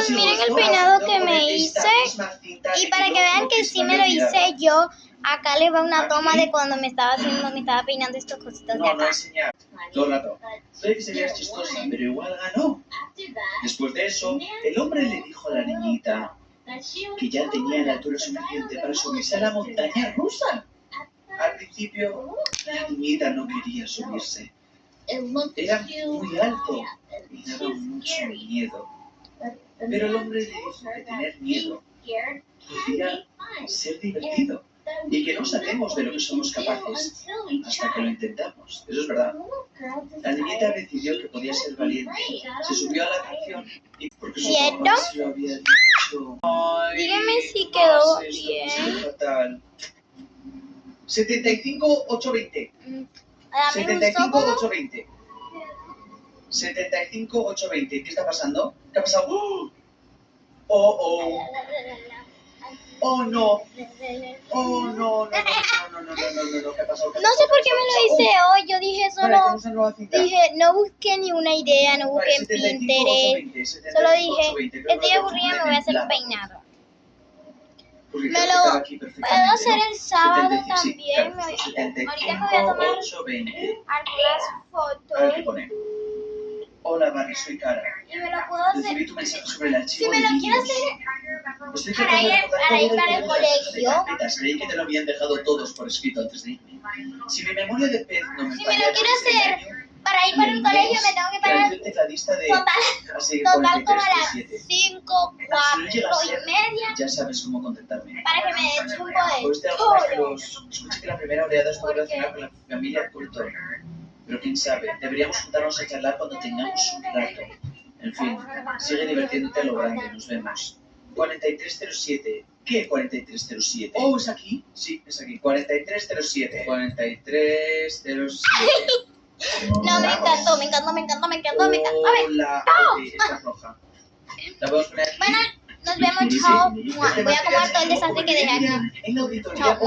pues miren el peinado que me hice. Y para que vean que sí me lo hice yo, acá les va una toma de cuando me estaba peinando estas cositas de No acá. enseñar todo el rato. Puede que se vea chistosa, pero igual ganó. Después de eso, el hombre le dijo a la niñita que ya tenía la altura suficiente para subirse a la montaña rusa. Al principio, la niñita no quería subirse. Era muy alto y daba mucho miedo. Pero el hombre le dijo que tener miedo podía ser divertido y que no sabemos de lo que somos capaces hasta que lo intentamos. Eso es verdad. La niñita decidió que podía ser valiente. Se subió a la atracción y porque su papá se lo había dicho. Díganme si quedó bien. Fatal. 75-820. A mí me gustó como... 75-820. 75-820. ¿Qué está pasando? ¿Qué ha pasado? ¡Oh! ¡Oh, oh! ¡Oh, no! ¡Oh, no! ¿Qué ha pasado? No sé por qué me lo hice hoy. Yo dije no busqué ni una idea, no busqué en Pinterest. Solo dije, estoy aburrida, me voy a hacer un peinado. Me lo puedo hacer el sábado también. Ahorita me voy a tomar algunas fotos. Hola, Barry, soy Cara. Y me lo puedo hacer. Recibí tu mensaje sobre el archivo. Si me lo quiero hacer para ir para el colegio. Creí que te lo habían dejado todos por escrito antes de irme. Si mi memoria de pez no me Si me lo quiero hacer para ir para el colegio, me tengo que parar total como a las 5, 4 y media. Ya sabes cómo contactarme. Para que me eche un poder. Pues te hago escuché que la primera oleada estuvo relacionada con la familia Coulter. Pero quién sabe, deberíamos juntarnos a charlar cuando tengamos un rato. En fin, sigue divirtiéndote a lo grande, nos vemos. 4307. ¿Qué 4307? Oh, ¿es aquí? Sí, es aquí. 4307. 4307. No, me encantó. Hola. Ok, esta es roja. ¿La podemos poner aquí? Bueno, nos vemos, chao. Voy a comer todo el desastre que dejé aquí. En la auditoría. Chao.